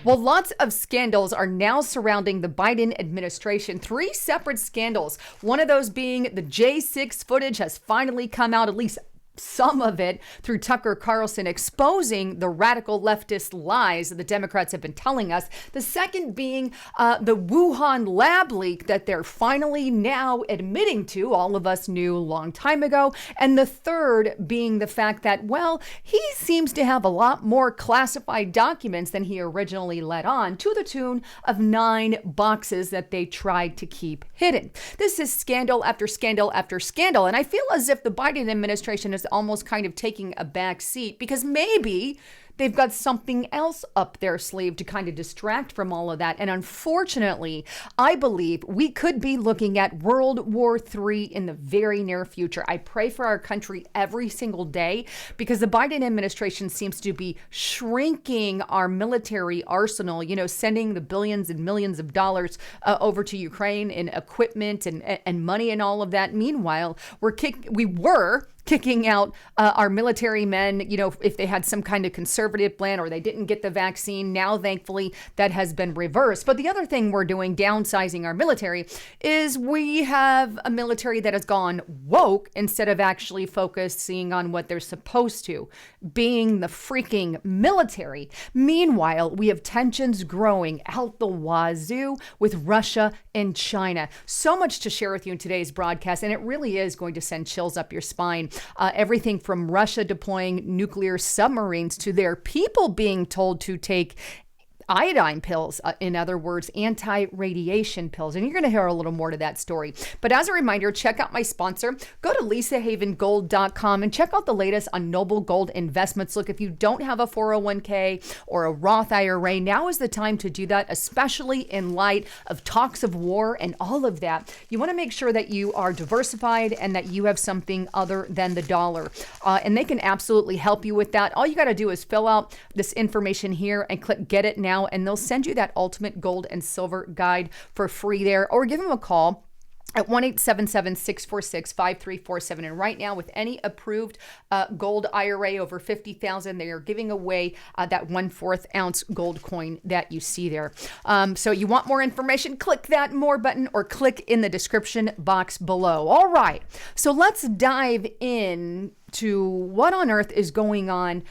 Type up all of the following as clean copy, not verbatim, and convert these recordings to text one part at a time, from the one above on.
Well, lots of scandals are now surrounding the Biden administration. 3 separate scandals. One of those being the J6 footage has finally come out, at least some of it, through Tucker Carlson, exposing the radical leftist lies that the Democrats have been telling us. The second being the Wuhan lab leak that they're finally now admitting to. All of us knew a long time ago. And the third being the fact that, well, he seems to have a lot more classified documents than he originally let on, to the tune of 9 boxes that they tried to keep hidden. This is scandal after scandal after scandal. And I feel as if the Biden administration is almost kind of taking a back seat because maybe they've got something else up their sleeve to kind of distract from all of that. And unfortunately, I believe we could be looking at World War III in the very near future. I pray for our country every single day because the Biden administration seems to be shrinking our military arsenal, sending the billions and millions of dollars over to Ukraine in equipment and money and all of that. Meanwhile, we were kicking out our military men, if they had some kind of conservative plan or they didn't get the vaccine. Now, thankfully, that has been reversed. But the other thing we're doing, downsizing our military, is we have a military that has gone woke instead of actually focusing on what they're supposed to, being the freaking military. Meanwhile, we have tensions growing out the wazoo with Russia and China. So much to share with you in today's broadcast, and it really is going to send chills up your spine. Everything from Russia deploying nuclear submarines to their people being told to take iodine pills, in other words, anti-radiation pills. And you're going to hear a little more to that story. But as a reminder, check out my sponsor. Go to lisahavengold.com and check out the latest on Noble Gold investments. Look, if you don't have a 401k or a Roth IRA, now is the time to do that, especially in light of talks of war and all of that. You want to make sure that you are diversified and that you have something other than the dollar. And they can absolutely help you with that. All you got to do is fill out this information here and click Get It Now, and they'll send you that ultimate gold and silver guide for free there, or give them a call at 1-877-646-5347. And right now, with any approved gold IRA over $50,000, they are giving away that 1/4 ounce gold coin that you see there. So you want more information, click that more button or click in the description box below. All right, so let's dive in to what on earth is going on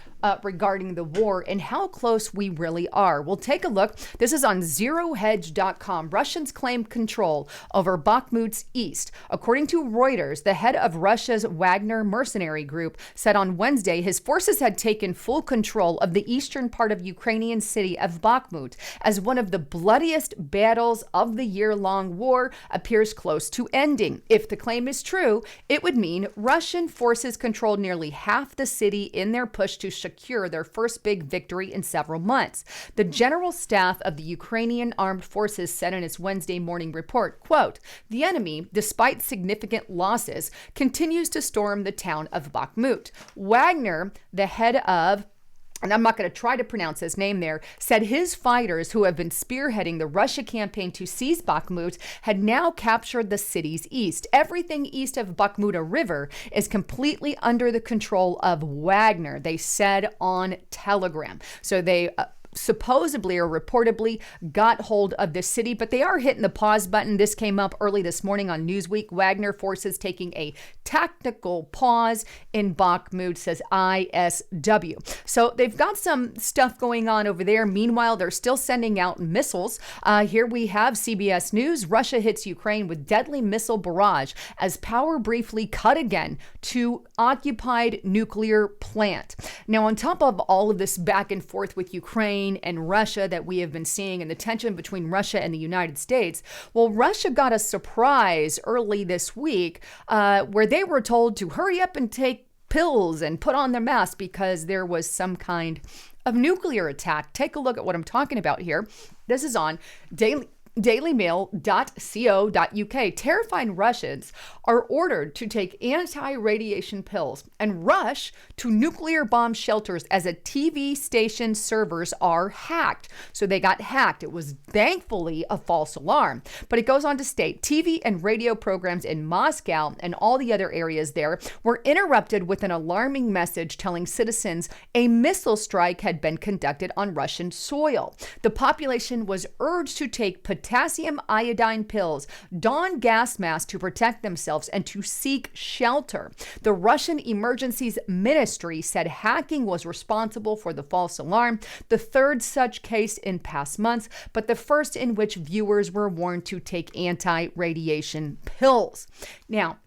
regarding the war and how close we really are. We'll take a look. This is on zerohedge.com. Russians claim control over Bakhmut's east. According to Reuters, the head of Russia's Wagner mercenary group said on Wednesday his forces had taken full control of the eastern part of Ukrainian city of Bakhmut as one of the bloodiest battles of the year-long war appears close to ending. If the claim is true, it would mean Russian forces controlled nearly half the city in their push to secure their first big victory in several months. The General Staff of the Ukrainian Armed Forces said in its Wednesday morning report, quote, "The enemy, despite significant losses, continues to storm the town of Bakhmut." Wagner, the head of, and I'm not going to try to pronounce his name there, said his fighters who have been spearheading the Russia campaign to seize Bakhmut had now captured the city's east. Everything east of Bakhmuta River is completely under the control of Wagner, they said on Telegram. So they supposedly or reportedly got hold of the city, but they are hitting the pause button. This came up early this morning on Newsweek. Wagner forces taking a tactical pause in Bakhmut, says ISW. So they've got some stuff going on over there. Meanwhile, they're still sending out missiles. Here we have CBS News. Russia hits Ukraine with deadly missile barrage as power briefly cut again to occupied nuclear plant. Now, on top of all of this back and forth with Ukraine and Russia that we have been seeing and the tension between Russia and the United States, well, Russia got a surprise early this week where they were told to hurry up and take pills and put on their mask because there was some kind of nuclear attack. Take a look at what I'm talking about here. This is on dailymail.co.uk, terrifying Russians are ordered to take anti-radiation pills and rush to nuclear bomb shelters as a TV station servers are hacked. So they got hacked. It was thankfully a false alarm. But it goes on to state TV and radio programs in Moscow and all the other areas there were interrupted with an alarming message telling citizens a missile strike had been conducted on Russian soil. The population was urged to take potassium iodine pills, don gas masks to protect themselves, and to seek shelter. The Russian Emergencies Ministry said hacking was responsible for the false alarm, the third such case in past months, but the first in which viewers were warned to take anti-radiation pills. Now,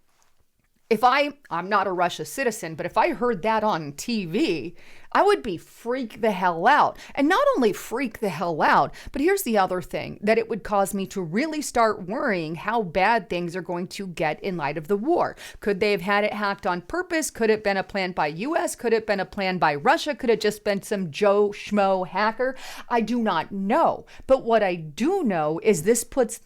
I'm not a Russia citizen, but if I heard that on TV, I would be freak the hell out. And not only freak the hell out, but here's the other thing, that it would cause me to really start worrying how bad things are going to get in light of the war. Could they have had it hacked on purpose? Could it have been a plan by US? Could it have been a plan by Russia? Could it just been some Joe Schmo hacker? I do not know. But what I do know is this puts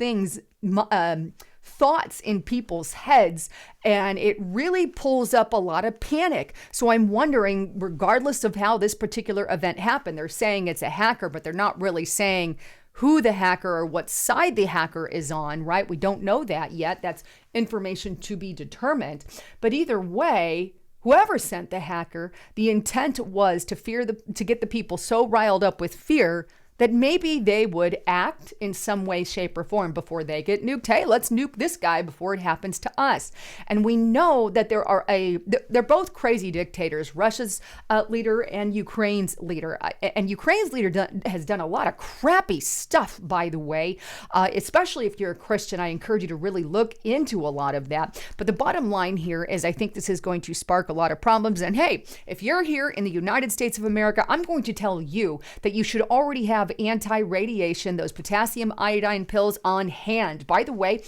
thoughts in people's heads, and it really pulls up a lot of panic. So I'm wondering, regardless of how this particular event happened, they're saying it's a hacker, but they're not really saying who the hacker or what side the hacker is on, right? We don't know that yet. That's information to be determined. But either way, whoever sent the hacker, the intent was to get the people so riled up with fear that maybe they would act in some way, shape, or form before they get nuked. Hey, let's nuke this guy before it happens to us. And we know that they're both crazy dictators, Russia's leader and Ukraine's leader. And Ukraine's leader has done a lot of crappy stuff, by the way, especially if you're a Christian. I encourage you to really look into a lot of that. But the bottom line here is I think this is going to spark a lot of problems. And hey, if you're here in the United States of America, I'm going to tell you that you should already have anti-radiation, those potassium iodine pills on hand. By the way,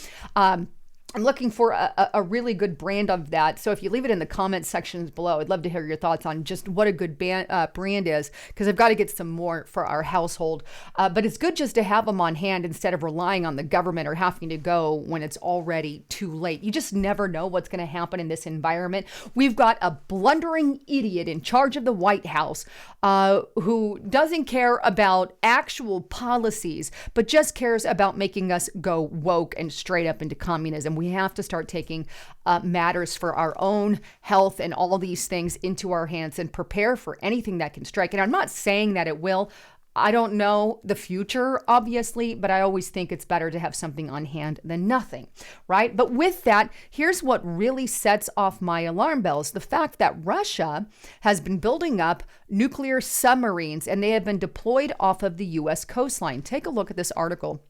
I'm looking for a really good brand of that. So if you leave it in the comment sections below, I'd love to hear your thoughts on just what a good brand is, because I've got to get some more for our household. But it's good just to have them on hand instead of relying on the government or having to go when it's already too late. You just never know what's going to happen in this environment. We've got a blundering idiot in charge of the White House who doesn't care about actual policies, but just cares about making us go woke and straight up into communism. We have to start taking matters for our own health and all these things into our hands and prepare for anything that can strike. And I'm not saying that it will. I don't know the future, obviously, but I always think it's better to have something on hand than nothing, right? But with that, here's what really sets off my alarm bells. The fact that Russia has been building up nuclear submarines and they have been deployed off of the U.S. coastline. Take a look at this article.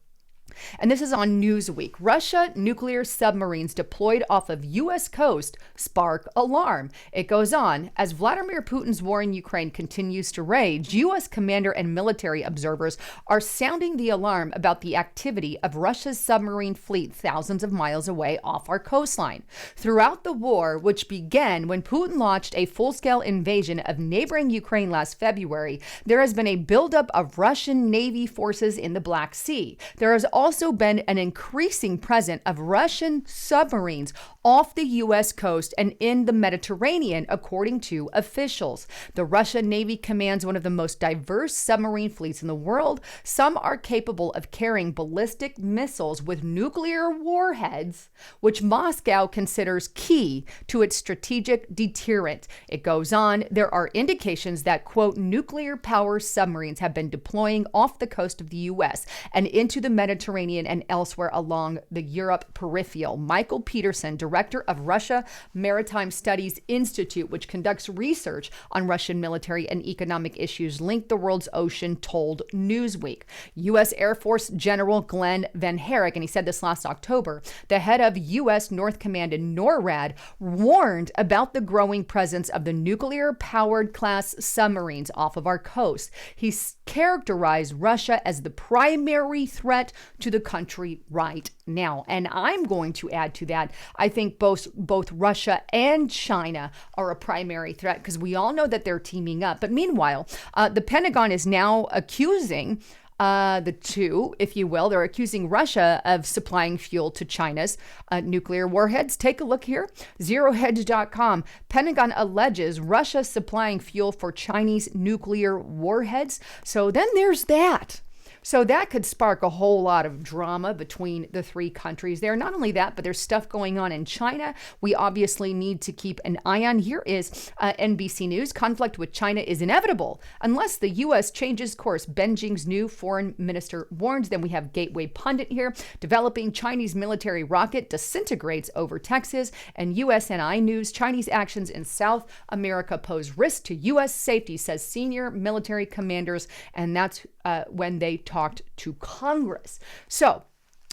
And this is on Newsweek. Russia nuclear submarines deployed off of U.S. coast spark alarm. It goes on. As Vladimir Putin's war in Ukraine continues to rage, U.S. commander and military observers are sounding the alarm about the activity of Russia's submarine fleet thousands of miles away off our coastline. Throughout the war, which began when Putin launched a full-scale invasion of neighboring Ukraine last February, there has been a buildup of Russian Navy forces in the Black Sea. There has also been an increasing presence of Russian submarines off the U.S. coast and in the Mediterranean, according to officials. The Russian Navy commands one of the most diverse submarine fleets in the world. Some are capable of carrying ballistic missiles with nuclear warheads, which Moscow considers key to its strategic deterrent. It goes on, there are indications that, quote, nuclear power submarines have been deploying off the coast of the U.S. and into the Mediterranean and elsewhere along the Europe peripheral. Michael Peterson, director of Russia Maritime Studies Institute, which conducts research on Russian military and economic issues linked the world's ocean, told Newsweek. U.S. Air Force General Glenn Van Herrick, and he said this last October, the head of U.S. North Command in NORAD, warned about the growing presence of the nuclear-powered class submarines off of our coast. He characterized Russia as the primary threat to the country right now. And I'm going to add to that, I think both Russia and China are a primary threat because we all know that they're teaming up. But meanwhile, the Pentagon is now accusing the two, if you will. They're accusing Russia of supplying fuel to China's nuclear warheads. Take a look here. ZeroHedge.com. Pentagon alleges Russia supplying fuel for Chinese nuclear warheads. So then there's that. So that could spark a whole lot of drama between the three countries there. Not only that, but there's stuff going on in China we obviously need to keep an eye on. Here is NBC News. Conflict with China is inevitable unless the U.S. changes course, Beijing's new foreign minister warns. Then we have Gateway Pundit here. Developing Chinese military rocket disintegrates over Texas. And USNI News. Chinese actions in South America pose risk to U.S. safety, says senior military commanders. And that's when they talked to Congress. So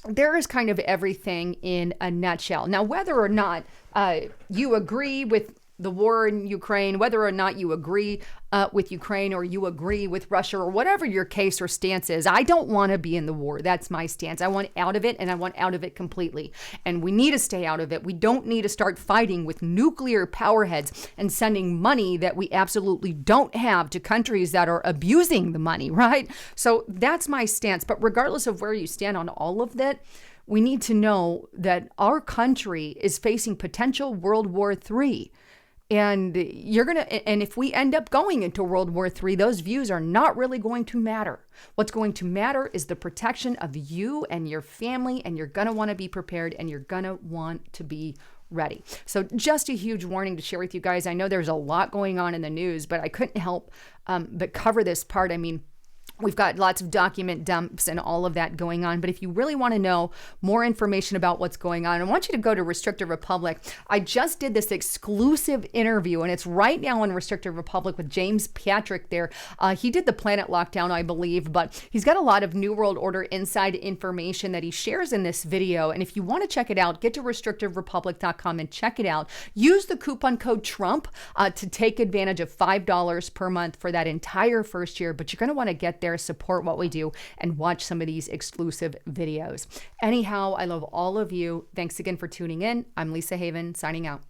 there is kind of everything in a nutshell. Now, whether or not you agree with the war in Ukraine, whether or not you agree with Ukraine or you agree with Russia or whatever your case or stance is, I don't want to be in the war. That's my stance. I want out of it, and I want out of it completely. And we need to stay out of it. We don't need to start fighting with nuclear powerheads and sending money that we absolutely don't have to countries that are abusing the money, right? So that's my stance. But regardless of where you stand on all of that, we need to know that our country is facing potential World War III. And and if we end up going into World War III, those views are not really going to matter. What's going to matter is the protection of you and your family, and you're going to want to be prepared, and you're going to want to be ready. So just a huge warning to share with you guys. I know there's a lot going on in the news, but I couldn't help but cover this part. I mean, we've got lots of document dumps and all of that going on. But if you really want to know more information about what's going on, I want you to go to Restricted Republic. I just did this exclusive interview, and it's right now on Restricted Republic with James Patrick there. He did the Planet Lockdown, I believe, but he's got a lot of New World Order inside information that he shares in this video. And if you want to check it out, get to restrictedrepublic.com and check it out. Use the coupon code Trump to take advantage of $5 per month for that entire first year. But you're going to want to get there, support what we do, and watch some of these exclusive videos. Anyhow, I love all of you. Thanks again for tuning in. I'm Lisa Haven, signing out.